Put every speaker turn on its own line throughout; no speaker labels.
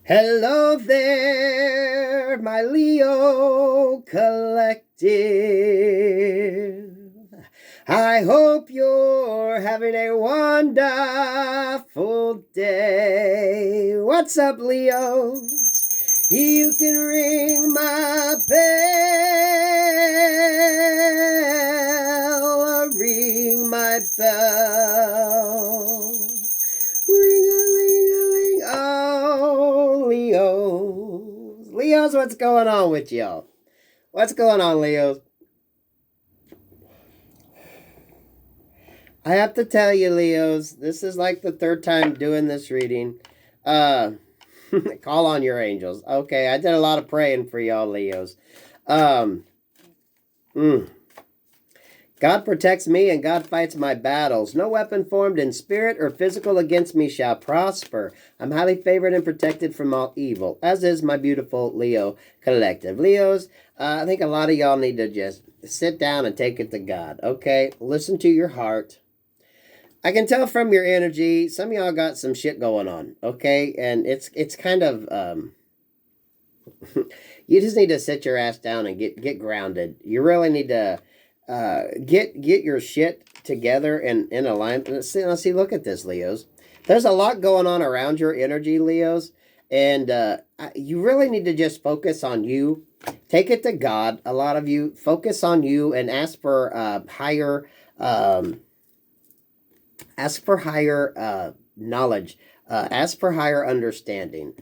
Hello there, my Leo collective. I hope you're having a wonderful day. What's up, Leos? You can ring my bell, ring my bell. Ring-a-ling-a-ling, oh, Leos. Leos, what's going on with y'all? What's going on, Leos? I have to tell you, Leos, this is like the third time doing this reading. Call on your angels. Okay, I did a lot of praying for y'all, Leos. God protects me and God fights my battles. No weapon formed in spirit or physical against me shall prosper. I'm highly favored and protected from all evil, as is my beautiful Leo collective. Leos, I think a lot of y'all need to just sit down and take it to God, okay? Listen to your heart. I can tell from your energy, some of y'all got some shit going on, okay? And it's kind of, you just need to sit your ass down and get grounded. You really need to get your shit together and in alignment. Let's see, look at this, Leos. There's a lot going on around your energy, Leos, and you really need to just focus on you. Take it to God. A lot of you focus on you and ask for higher knowledge. Ask for higher understanding.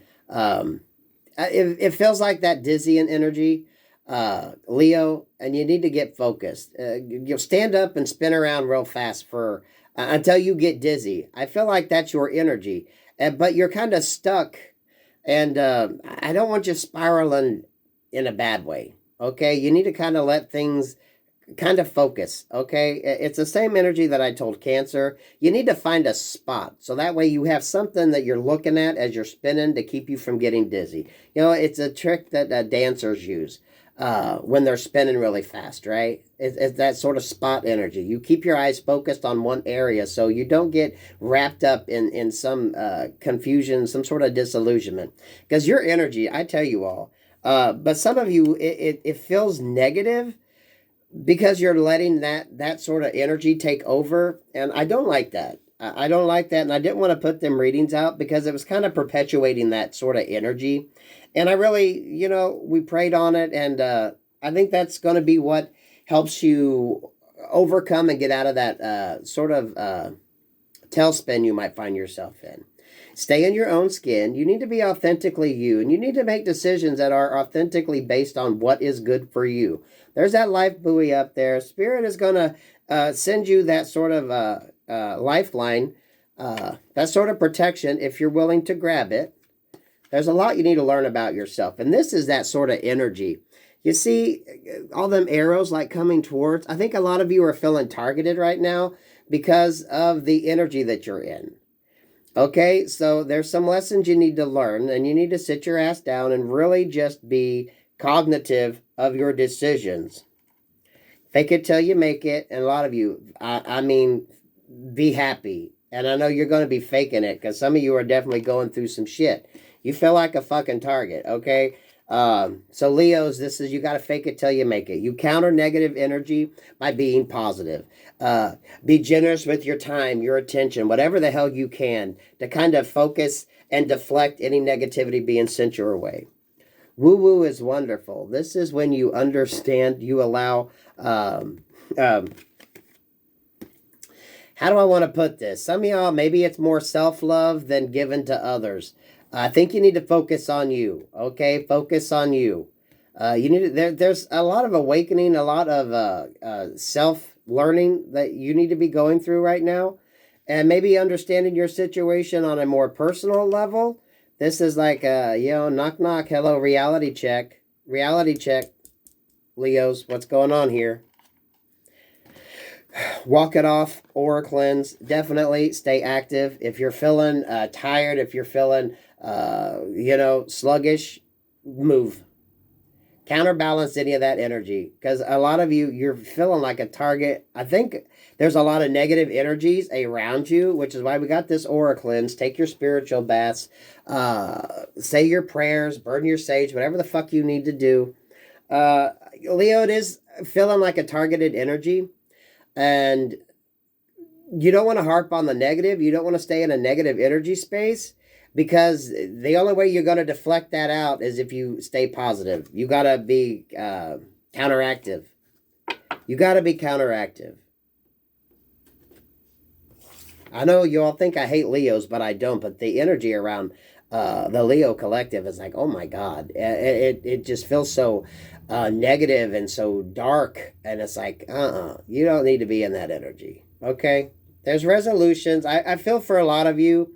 It feels like that dizzying energy, Leo, and you need to get focused. You'll stand up and spin around real fast for until you get dizzy. I feel like that's your energy, but you're kind of stuck, and I don't want you spiraling in a bad way. Okay, you need to kind of let things kind of focus. Okay, it's the same energy that I told Cancer. You need to find a spot so that way you have something that you're looking at as you're spinning to keep you from getting dizzy. You know, it's a trick that dancers use when they're spinning really fast, right? It's that sort of spot energy. You keep your eyes focused on one area so you don't get wrapped up in some confusion, some sort of disillusionment. Because your energy, I tell you all, but some of you, it feels negative because you're letting that sort of energy take over. And I don't like that. I don't like that. And I didn't want to put them readings out because it was kind of perpetuating that sort of energy. And I really, we prayed on it. And I think that's going to be what helps you overcome and get out of that sort of tailspin you might find yourself in. Stay in your own skin. You need to be authentically you. And you need to make decisions that are authentically based on what is good for you. There's that life buoy up there. Spirit is going to send you that sort of lifeline, that sort of protection if you're willing to grab it. There's a lot you need to learn about yourself. And this is that sort of energy. You see all them arrows like coming towards. I think a lot of you are feeling targeted right now because of the energy that you're in. Okay, so there's some lessons you need to learn, and you need to sit your ass down and really just be cognitive of your decisions. Fake it till you make it. And a lot of you, I mean, be happy. And I know you're going to be faking it because some of you are definitely going through some shit. You feel like a fucking target, okay? So Leos, this is, you got to fake it till you make it. You counter negative energy by being positive. Be generous with your time, your attention, whatever the hell you can to kind of focus and deflect any negativity being sent your way. Woo-woo is wonderful. This is when you understand, you allow, how do I want to put this? Some of y'all, maybe it's more self-love than given to others. I think you need to focus on you, okay? Focus on you. You need to, there's a lot of awakening, a lot of self-learning that you need to be going through right now. And maybe understanding your situation on a more personal level. This is like, knock, knock, hello, reality check. Reality check, Leos, what's going on here? Walk it off, aura cleanse. Definitely stay active. If you're feeling tired, if you're feeling, sluggish, move. Counterbalance any of that energy, because a lot of you, you're feeling like a target. I think there's a lot of negative energies around you, which is why we got this aura cleanse. Take your spiritual baths, say your prayers, burn your sage, whatever the fuck you need to do. Leo, it is feeling like a targeted energy, and you don't want to harp on the negative. You don't want to stay in a negative energy space, because the only way you're going to deflect that out is if you stay positive. You got to be counteractive. You got to be counteractive. I know you all think I hate Leos, but I don't. But the energy around the Leo collective is like, oh my God. It just feels so negative and so dark. And it's like, you don't need to be in that energy. Okay? There's resolutions. I feel for a lot of you.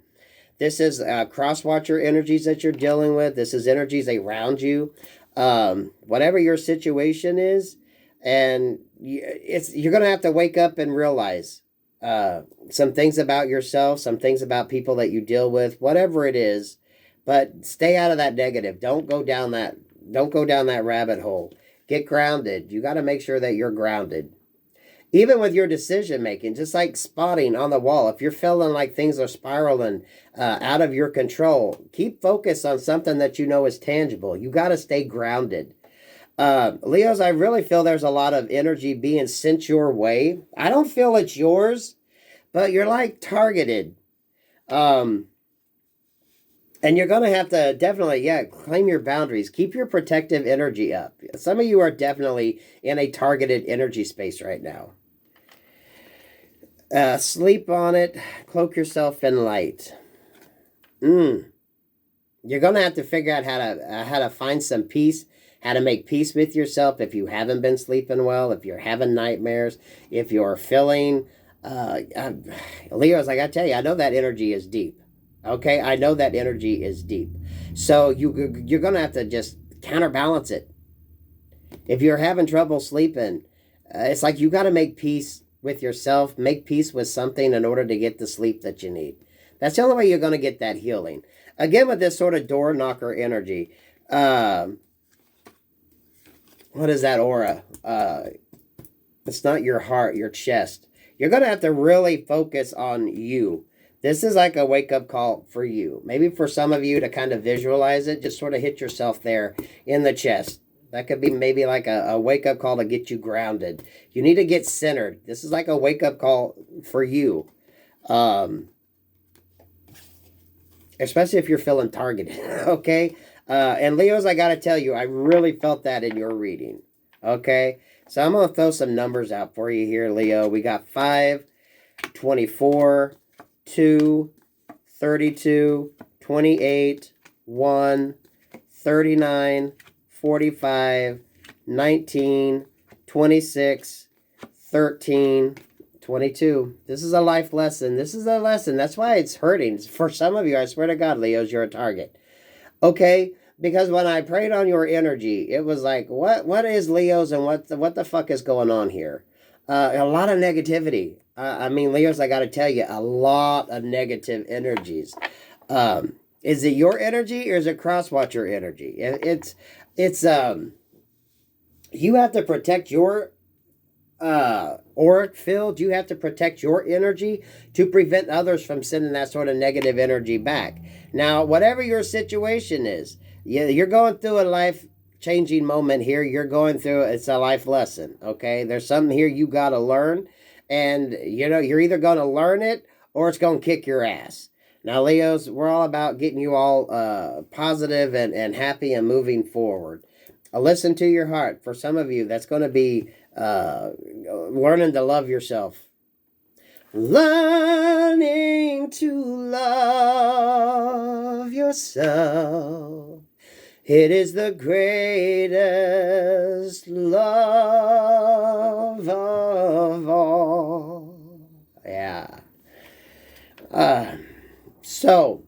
This is cross-watcher energies that you're dealing with. This is energies around you. Whatever your situation is, and you're going to have to wake up and realize some things about yourself, some things about people that you deal with, whatever it is. But stay out of that negative. Don't go down that rabbit hole. Get grounded. You got to make sure that you're grounded. Even with your decision making, just like spotting on the wall, if you're feeling like things are spiraling out of your control, keep focus on something that you know is tangible. You got to stay grounded. Leos, I really feel there's a lot of energy being sent your way. I don't feel it's yours, but you're like targeted. And you're going to have to definitely, claim your boundaries. Keep your protective energy up. Some of you are definitely in a targeted energy space right now. Sleep on it. Cloak yourself in light. You're going to have to figure out how to find some peace, how to make peace with yourself if you haven't been sleeping well, if you're having nightmares, if you're feeling... Leo's like, I tell you, I know that energy is deep. Okay, I know that energy is deep. So you're going to have to just counterbalance it. If you're having trouble sleeping, it's like you got to make peace with yourself, make peace with something in order to get the sleep that you need. That's the only way you're going to get that healing. Again, with this sort of door knocker energy, what is that aura? It's not your heart, your chest. You're going to have to really focus on you. This is like a wake-up call for you. Maybe for some of you to kind of visualize it, just sort of hit yourself there in the chest. That could be maybe like a wake-up call to get you grounded. You need to get centered. This is like a wake-up call for you. Especially if you're feeling targeted, okay? And Leos, I got to tell you, I really felt that in your reading, okay? So I'm going to throw some numbers out for you here, Leo. We got 5, 24, 2, 32, 28, 1, 39, 45, 19, 26, 13, 22. This is a life lesson. This is a lesson. That's why it's hurting. For some of you, I swear to God, Leos, you're a target. Okay? Because when I prayed on your energy, it was like, what is Leos and what the fuck is going on here? A lot of negativity. I mean, Leos, I got to tell you, a lot of negative energies. Is it your energy or is it cross-watcher energy? It's you have to protect your auric field. You have to protect your energy to prevent others from sending that sort of negative energy back. Now, whatever your situation is, you're going through a life-changing moment here. You're going through, it's a life lesson, okay? There's something here you got to learn, and, you're either going to learn it or it's going to kick your ass. Now, Leos, we're all about getting you all positive and happy and moving forward. Listen to your heart. For some of you, that's going to be learning to love yourself. Learning to love yourself. It is the greatest love of all. Yeah. So,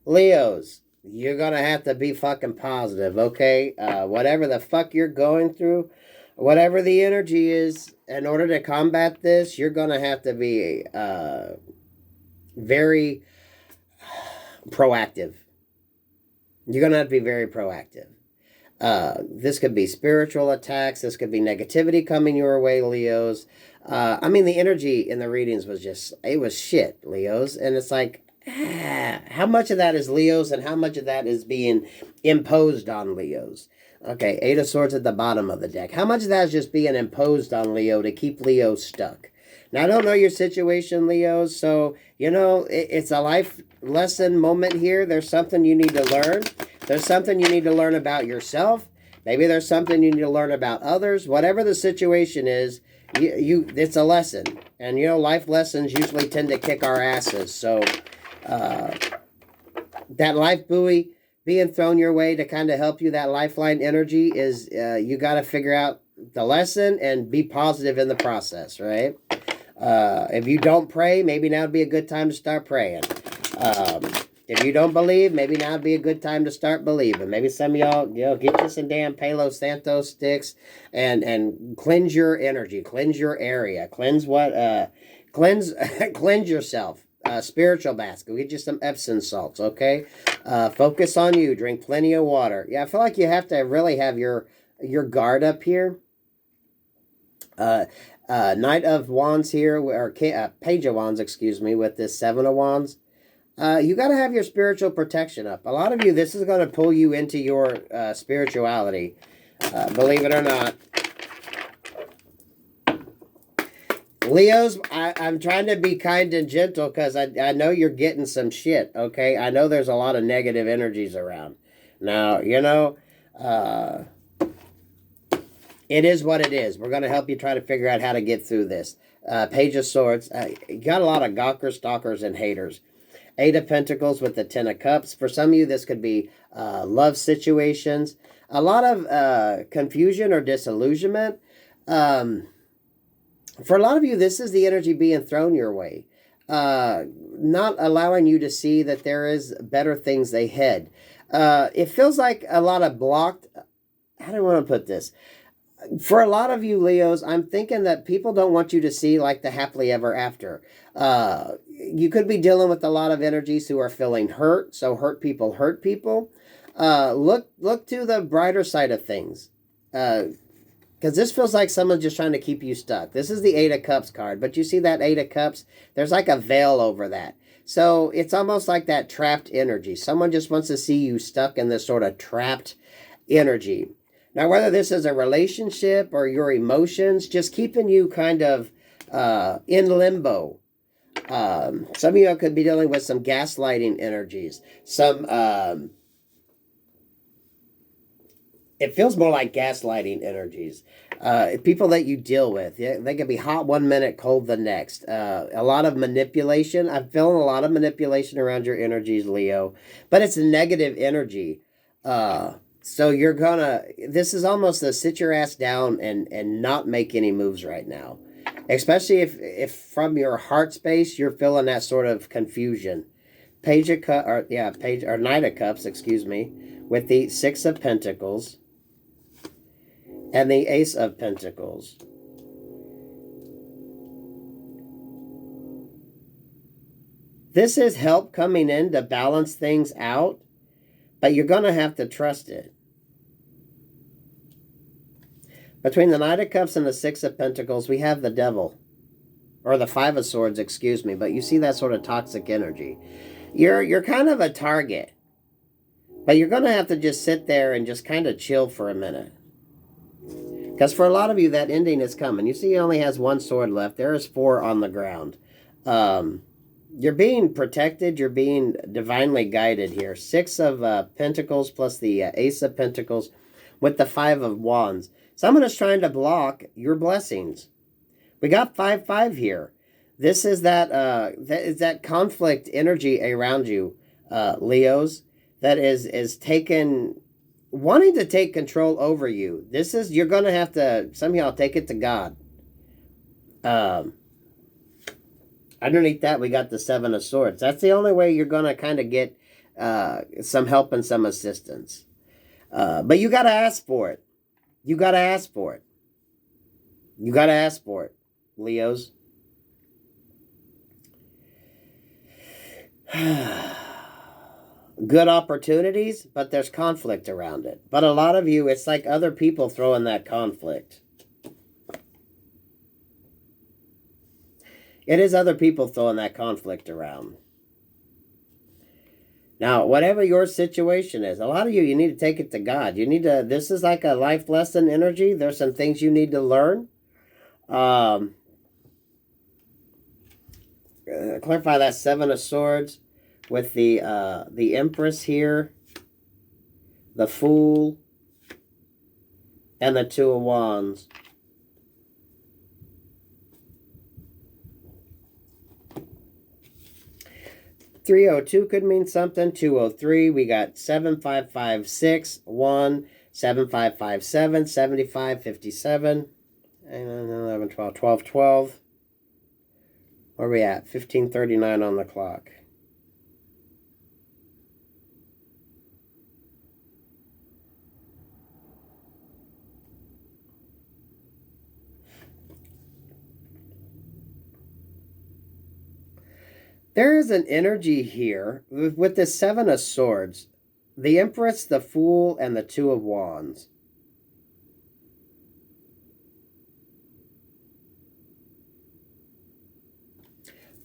Leos, you're going to have to be fucking positive, okay? Whatever the fuck you're going through, whatever the energy is, in order to combat this, you're going to have to be very proactive. You're going to have to be very proactive. This could be spiritual attacks. This could be negativity coming your way, Leos. I mean, the energy in the readings was just, it was shit, Leos. And it's like, how much of that is Leos and how much of that is being imposed on Leos? Okay, Eight of Swords at the bottom of the deck. How much of that is just being imposed on Leo to keep Leo stuck? Now, I don't know your situation, Leos, so, you know, it's a life lesson moment here. There's something you need to learn. There's something you need to learn about yourself. Maybe there's something you need to learn about others. Whatever the situation is, it's a lesson. And, you know, life lessons usually tend to kick our asses. So, that life buoy being thrown your way to kind of help you, that lifeline energy is, you got to figure out the lesson and be positive in the process, right? If you don't pray, maybe now would be a good time to start praying. If you don't believe, maybe now would be a good time to start believing. Maybe some of y'all, you know, get you some damn Palo Santo sticks and cleanse your energy, cleanse your area, cleanse cleanse yourself. Spiritual baths. Go get you some Epsom salts, okay? Focus on you. Drink plenty of water. Yeah, I feel like you have to really have your guard up here. Knight of Wands here, or Page of Wands, excuse me, with this Seven of Wands. You got to have your spiritual protection up. A lot of you, this is going to pull you into your spirituality. Believe it or not. Leos, I'm trying to be kind and gentle because I know you're getting some shit, okay? I know there's a lot of negative energies around. Now, you know, it is what it is. We're going to help you try to figure out how to get through this. Page of Swords. You got a lot of gawkers, stalkers, and haters. Eight of Pentacles with the Ten of Cups. For some of you, this could be love situations. A lot of confusion or disillusionment. For a lot of you, this is the energy being thrown your way. Not allowing you to see that there is better things ahead. It feels like a lot of blocked... How do I want to put this? For a lot of you, Leos, I'm thinking that people don't want you to see like the happily ever after. You could be dealing with a lot of energies who are feeling hurt. So hurt people hurt people. Look to the brighter side of things. Because this feels like someone's just trying to keep you stuck. This is the Eight of Cups card. But you see that Eight of Cups? There's like a veil over that. So it's almost like that trapped energy. Someone just wants to see you stuck in this sort of trapped energy. Now, whether this is a relationship or your emotions, just keeping you kind of in limbo. Some of you could be dealing with some gaslighting energies. It feels more like gaslighting energies. People that you deal with, yeah, they can be hot one minute, cold the next. A lot of manipulation. I'm feeling a lot of manipulation around your energies, Leo. But it's a negative energy. So you're gonna... This is almost a sit your ass down and not make any moves right now. Especially if from your heart space, you're feeling that sort of confusion. Page of Cups, or Knight of Cups, excuse me, with the Six of Pentacles. And the Ace of Pentacles. This is help coming in to balance things out, but you're going to have to trust it. Between the Knight of Cups and the Six of Pentacles, we have the Devil. Or the Five of Swords, excuse me, but you see that sort of toxic energy. You're kind of a target, but you're going to have to just sit there and just kind of chill for a minute. Because for a lot of you, that ending is coming. You see he only has one sword left. There is 4 on the ground. You're being protected. You're being divinely guided here. 6 of Pentacles plus the Ace of Pentacles with the 5 of Wands. Someone is trying to block your blessings. We got 5-5 here. This is that conflict energy around you, Leos, that is wanting to take control over you. This is, you're going to have to somehow take it to God. Underneath that, we got the 7 of Swords. That's the only way you're going to kind of get some help and some assistance. But you got to ask for it. You got to ask for it. You got to ask for it, Leos. good opportunities, but there's conflict around it. But a lot of you, it's like other people throwing that conflict. It is other people throwing that conflict around. Now, whatever your situation is, a lot of you, you need to take it to God. You need to, this is like a life lesson energy. There's some things you need to learn. Clarify that Seven of Swords with the Empress here, the Fool, and the Two of Wands. $302 could mean something. 203. We got 7556, 1, 7557, 7557, and 11, 12, 12, 12. Where are we at? 15:39 on the clock. There is an energy here with the Seven of Swords, the Empress, the Fool, and the Two of Wands.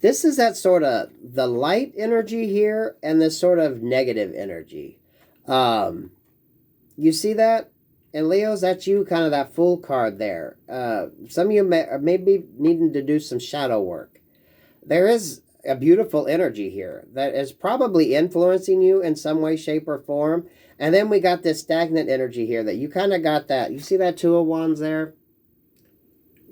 This is that sort of the light energy here and this sort of negative energy. You see that? And Leos, that's you, kind of that Fool card there. Some of you may be needing to do some shadow work. There is a beautiful energy here that is probably influencing you in some way, shape, or form. And then we got this stagnant energy here that you kind of got that. You see that Two of Wands there?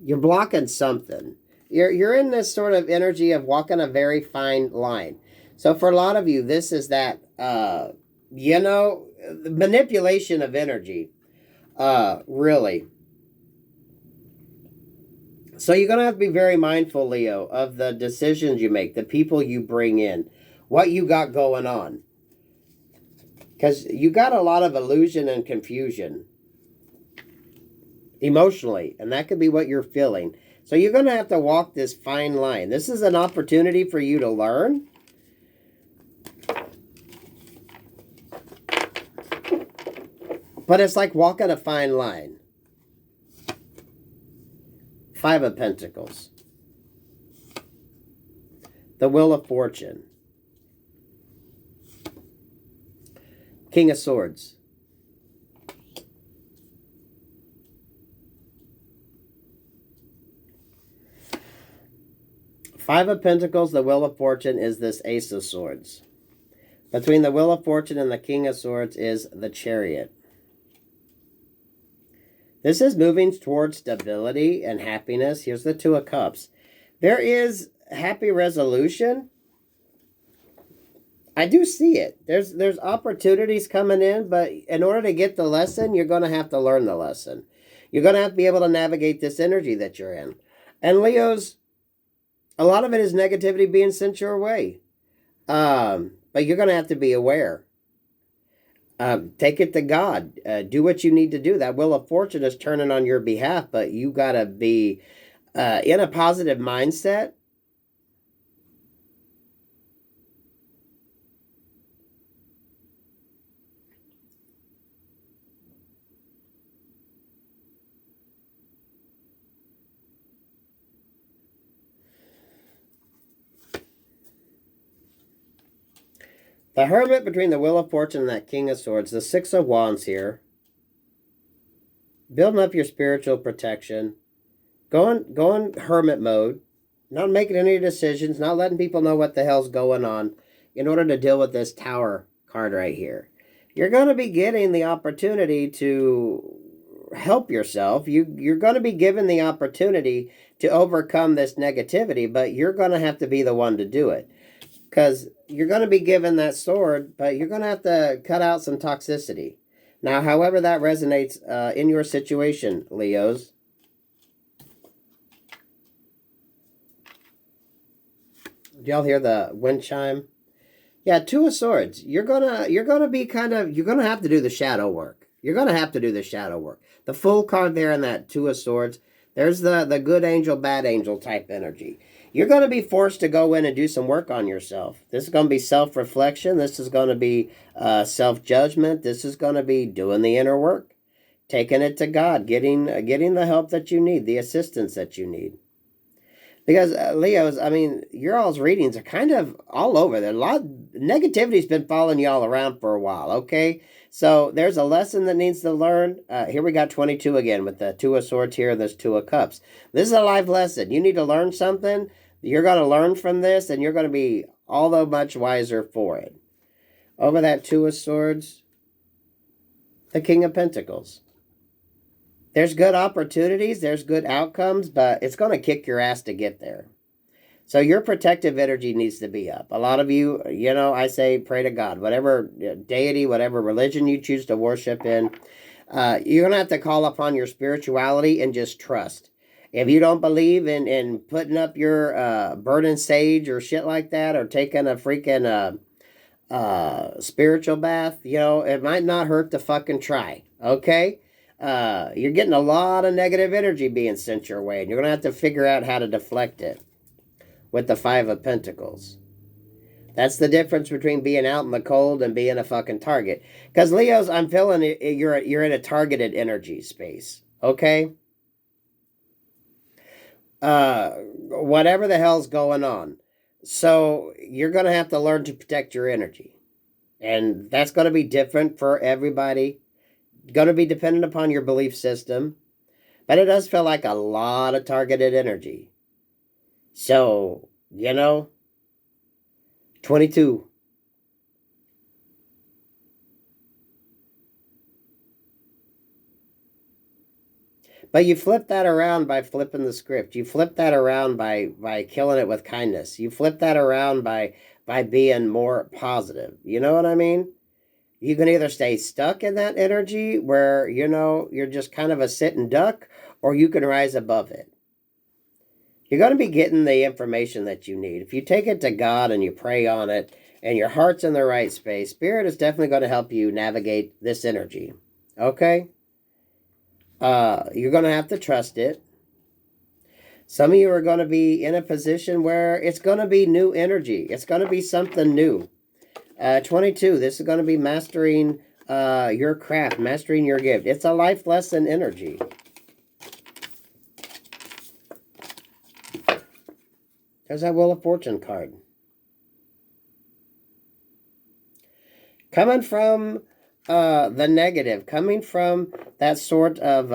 You're blocking something. You're in this sort of energy of walking a very fine line. So for a lot of you, this is that, you know, the manipulation of energy, really. So you're going to have to be very mindful, Leo, of the decisions you make, the people you bring in, what you got going on. Because you got a lot of illusion and confusion emotionally, and that could be what you're feeling. So you're going to have to walk this fine line. This is an opportunity for you to learn. But it's like walking a fine line. Five of Pentacles. The Wheel of Fortune. King of Swords. Five of Pentacles, the Wheel of Fortune is this Ace of Swords. Between the Wheel of Fortune and the King of Swords is the Chariot. This is moving towards stability and happiness. Here's the Two of Cups. There is happy resolution. I do see it. There's opportunities coming in, but in order to get the lesson, you're going to have to learn the lesson. You're going to have to be able to navigate this energy that you're in. And Leos, a lot of it is negativity being sent your way. But you're going to have to be aware. Take it to God. Do what you need to do. That Wheel of Fortune is turning on your behalf, but you got to be in a positive mindset. The Hermit between the Wheel of Fortune and that King of Swords. The Six of Wands here. Building up your spiritual protection. Going hermit mode. Not making any decisions. Not letting people know what the hell's going on. In order to deal with this Tower card right here. You're going to be getting the opportunity to help yourself. You're going to be given the opportunity to overcome this negativity. But you're going to have to be the one to do it. Because you're going to be given that sword, but you're going to have to cut out some toxicity. Now, however that resonates in your situation, Leos. Did y'all hear the wind chime? Yeah, Two of Swords. You're gonna be kind of, you're gonna have to do the shadow work. You're gonna have to do the shadow work. The Full card there in that Two of Swords. There's the good angel, bad angel type energy. You're going to be forced to go in and do some work on yourself. This is going to be self-reflection. This is going to be self-judgment. This is going to be doing the inner work, taking it to God, getting the help that you need, the assistance that you need. Because Leos, I mean, your all's readings are kind of all over there. A lot of negativity's been following y'all around for a while, okay? So there's a lesson that needs to learn. Here we got 22 again with the Two of Swords here and this Two of Cups. This is a life lesson. You need to learn something. You're going to learn from this, and you're going to be all the much wiser for it. Over that Two of Swords, the King of Pentacles. There's good opportunities, there's good outcomes, but it's going to kick your ass to get there. So your protective energy needs to be up. A lot of you, you know, I say pray to God. Whatever deity, whatever religion you choose to worship in, you're going to have to call upon your spirituality and just trust. If you don't believe in putting up your burning sage or shit like that, or taking a freaking spiritual bath, you know, it might not hurt to fucking try, okay? You're getting a lot of negative energy being sent your way, and you're going to have to figure out how to deflect it with the Five of Pentacles. That's the difference between being out in the cold and being a fucking target. Because Leos, I'm feeling you're in a targeted energy space, okay? Whatever the hell's going on. So you're going to have to learn to protect your energy. And that's going to be different for everybody. Going to be dependent upon your belief system, but it does feel like a lot of targeted energy. So, you know, 22. But you flip that around by flipping the script. You flip that around by killing it with kindness. You flip that around by being more positive. You know what I mean? You can either stay stuck in that energy where, you know, you're just kind of a sitting duck, or you can rise above it. You're going to be getting the information that you need. If you take it to God and you pray on it and your heart's in the right space, Spirit is definitely going to help you navigate this energy. Okay? You're going to have to trust it. Some of you are going to be in a position where it's going to be new energy. It's going to be something new. 22, this is going to be mastering your craft, mastering your gift. It's a life lesson energy. There's that Wheel of Fortune card. Coming from the negative, coming from that sort of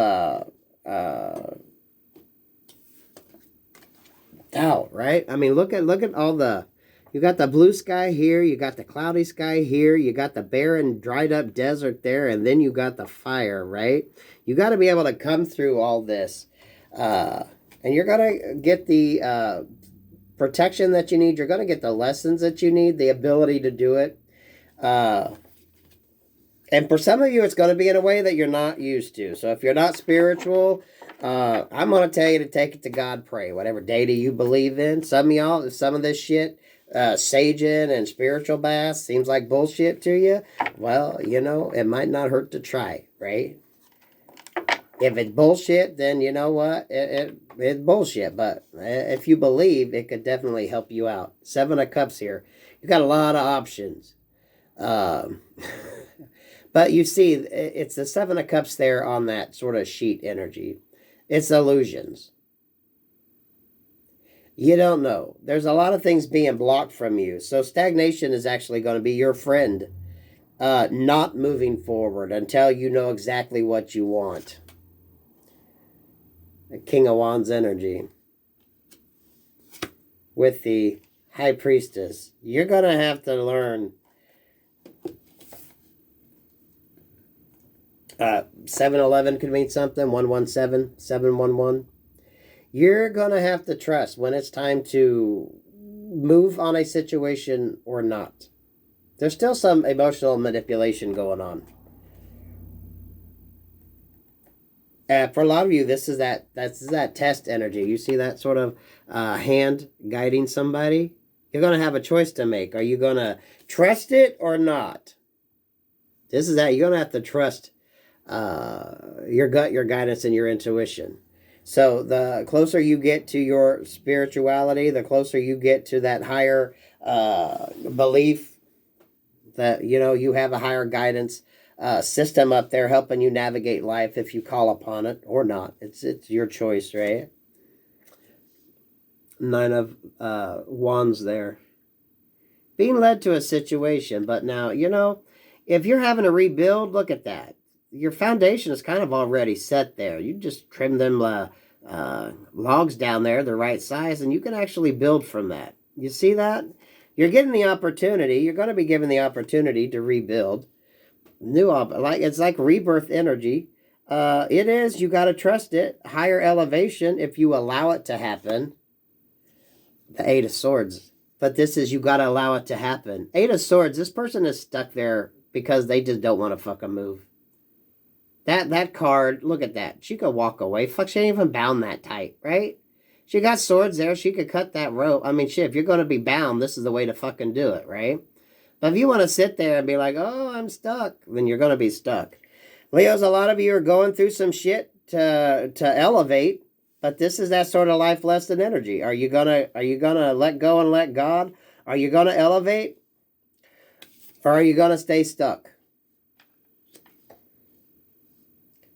doubt, right? I mean, look at all the... You got the blue sky here, you got the cloudy sky here, you got the barren, dried up desert there, and then you got the fire, right? You got to be able to come through all this. And you're going to get the protection that you need. You're going to get the lessons that you need, the ability to do it. And for some of you, it's going to be in a way that you're not used to. So if you're not spiritual, I'm going to tell you to take it to God, pray. Whatever deity you believe in. Some of y'all, some of this shit... saging and spiritual baths seems like bullshit to you, well, you know, it might not hurt to try, right? If it's bullshit, then you know what? It's bullshit, but if you believe, it could definitely help you out. Seven of Cups here. You got a lot of options. But you see, it's the Seven of Cups there on that sort of sheet energy. It's illusions. You don't know. There's a lot of things being blocked from you. So stagnation is actually going to be your friend. Not moving forward until you know exactly what you want. The King of Wands energy. With the High Priestess. You're going to have to learn. 7-11 could mean something. 117. 711. You're going to have to trust when it's time to move on a situation or not. There's still some emotional manipulation going on. For a lot of you, that's that test energy. You see that sort of hand guiding somebody? You're going to have a choice to make. Are you going to trust it or not? This is that. You're going to have to trust your gut, your guidance, and your intuition. So the closer you get to your spirituality, the closer you get to that higher belief that, you know, you have a higher guidance system up there helping you navigate life if you call upon it or not. It's your choice, right? Nine of Wands there. Being led to a situation, but now, you know, if you're having to rebuild, look at that. Your foundation is kind of already set there. You just trim them logs down there the right size, and you can actually build from that. You see that? You're getting the opportunity. You're going to be given the opportunity to rebuild. It's like rebirth energy. It is. You got to trust it. Higher elevation if you allow it to happen. The Eight of Swords. But this is, you got to allow it to happen. Eight of Swords, this person is stuck there because they just don't want to fucking move. That card, look at that. She could walk away. Fuck, she ain't even bound that tight, right? She got swords there. She could cut that rope. I mean, shit, if you're going to be bound, this is the way to fucking do it, right? But if you want to sit there and be like, oh, I'm stuck, then you're going to be stuck. Leos, a lot of you are going through some shit to elevate. But this is that sort of life lesson energy. Are you gonna let go and let God? Are you gonna elevate? Or are you gonna stay stuck?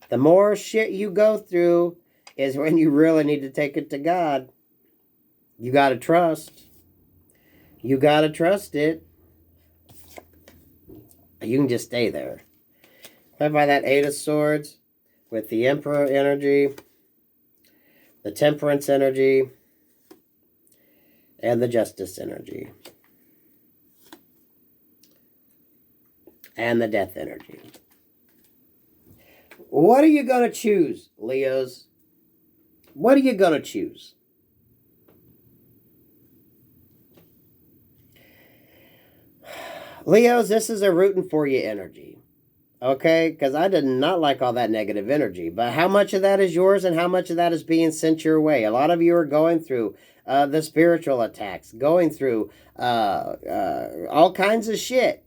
The more shit you go through is when you really need to take it to God. You gotta trust. You gotta trust it. You can just stay there. Led by that Eight of Swords with the Emperor energy, the Temperance energy, and the Justice energy. And the Death energy. What are you going to choose, Leos? What are you going to choose? Leos, this is a rooting for you energy. Okay, because I did not like all that negative energy. But how much of that is yours and how much of that is being sent your way? A lot of you are going through the spiritual attacks, going through all kinds of shit.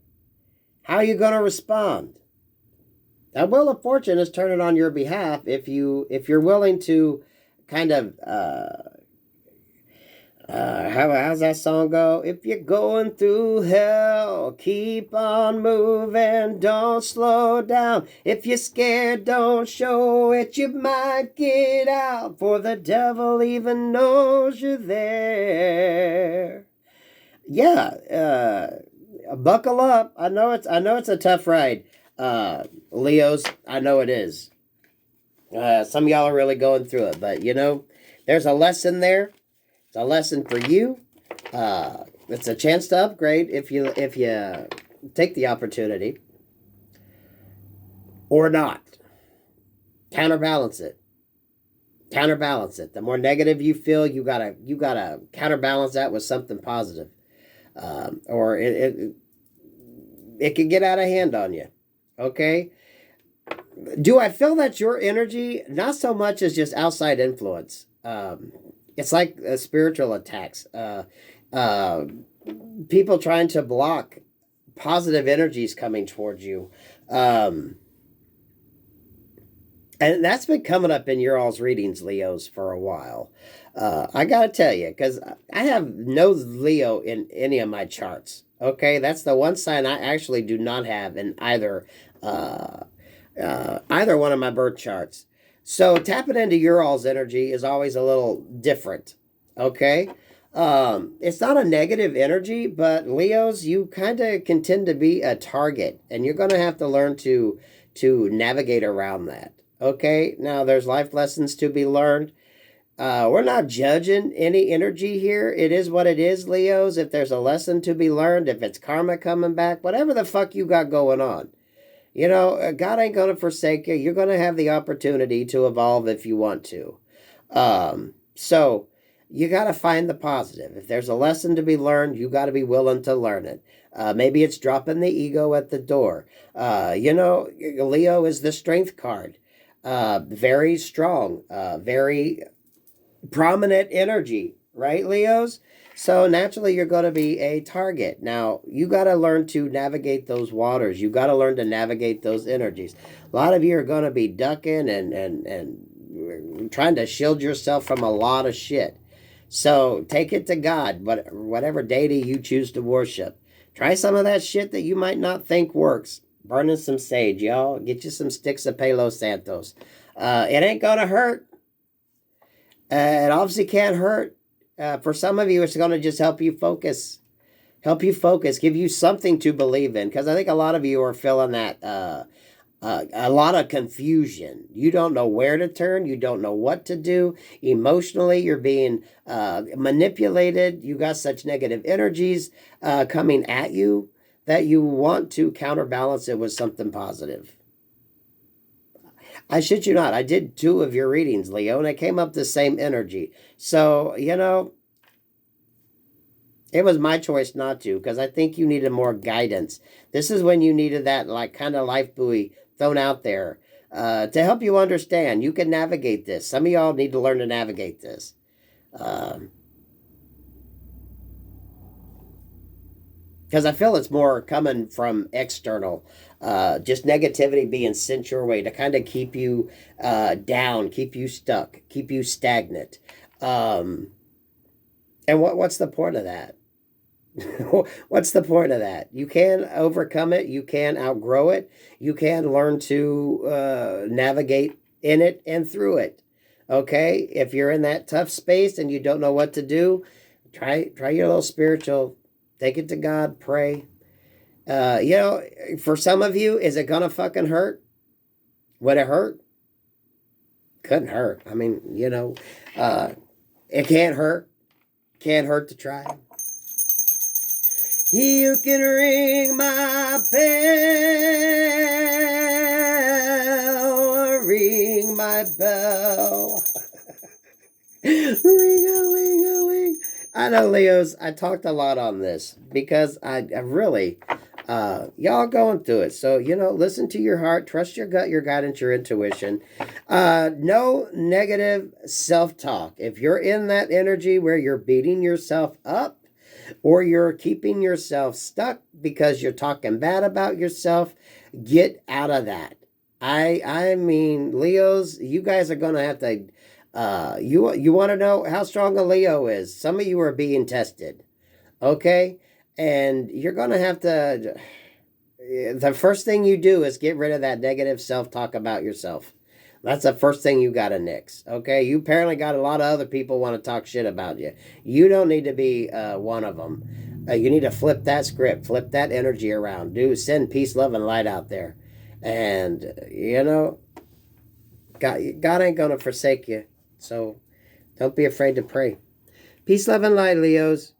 How are you going to respond? That Wheel of Fortune is turning on your behalf if you're willing to kind of how's that song go? If you're going through hell, keep on moving, don't slow down. If you're scared, don't show it, you might get out, for the devil even knows you're there. Yeah, buckle up. I know it's a tough ride. Leos, I know it is. Some of y'all are really going through it, but you know, there's a lesson there. It's a lesson for you. It's a chance to upgrade if you take the opportunity or not. Counterbalance it. Counterbalance it. The more negative you feel, you gotta counterbalance that with something positive, or it can get out of hand on you. Okay. Do I feel that's your energy? Not so much as just outside influence. It's like spiritual attacks. People trying to block positive energies coming towards you. And that's been coming up in your all's readings, Leos, for a while. I got to tell you, because I have no Leo in any of my charts. Okay, that's the one sign I actually do not have in either one of my birth charts. So tapping into your all's energy is always a little different, okay? It's not a negative energy, but Leos, you kind of can tend to be a target, and you're going to have to learn to navigate around that, okay? Now, there's life lessons to be learned. We're not judging any energy here. It is what it is, Leos. If there's a lesson to be learned, if it's karma coming back, whatever the fuck you got going on. You know, God ain't going to forsake you. You're going to have the opportunity to evolve if you want to. So you got to find the positive. If there's a lesson to be learned, you got to be willing to learn it. Maybe it's dropping the ego at the door. You know, Leo is the strength card. Very strong, very prominent energy, right, Leos? So naturally, you're going to be a target. Now, you got to learn to navigate those waters. You got to learn to navigate those energies. A lot of you are going to be ducking and trying to shield yourself from a lot of shit. So take it to God, but whatever deity you choose to worship. Try some of that shit that you might not think works. Burning some sage, y'all. Get you some sticks of Palo Santos. It ain't gonna hurt. It obviously can't hurt. For some of you, it's gonna just help you focus. Help you focus. Give you something to believe in. Because I think a lot of you are feeling that a lot of confusion. You don't know where to turn. You don't know what to do. Emotionally, you're being manipulated. You got such negative energies coming at you that you want to counterbalance it with something positive. I shit you not. I did 2 of your readings, Leo, and I came up the same energy. So, you know, it was my choice not to, because I think you needed more guidance. This is when you needed that like kind of life buoy thrown out there to help you understand. You can navigate this. Some of y'all need to learn to navigate this. Because I feel it's more coming from external. Just negativity being sent your way to kind of keep you down, keep you stuck, keep you stagnant. And what's the point of that? What's the point of that? You can overcome it. You can outgrow it. You can learn to navigate in it and through it. Okay? If you're in that tough space and you don't know what to do, try your little spiritual. Take it to God. Pray. You know, for some of you, is it gonna fucking hurt? Would it hurt? Couldn't hurt. I mean, you know, it can't hurt. Can't hurt to try. You can ring my bell, ring my bell. Ring-a-ling-a-ling. I know, Leos, I talked a lot on this because I really, y'all going through it. So, you know, listen to your heart, trust your gut, your guidance, your intuition. No negative self-talk. If you're in that energy where you're beating yourself up, or you're keeping yourself stuck because you're talking bad about yourself, get out of that. I mean, Leos, you guys are going to have to, you want to know how strong a Leo is. Some of you are being tested, okay? And you're going to have to, the first thing you do is get rid of that negative self-talk about yourself. That's the first thing you got to nix, okay? You apparently got a lot of other people want to talk shit about you. You don't need to be one of them. You need to flip that script, flip that energy around. Send peace, love, and light out there. And, you know, God ain't going to forsake you. So don't be afraid to pray. Peace, love, and light, Leos.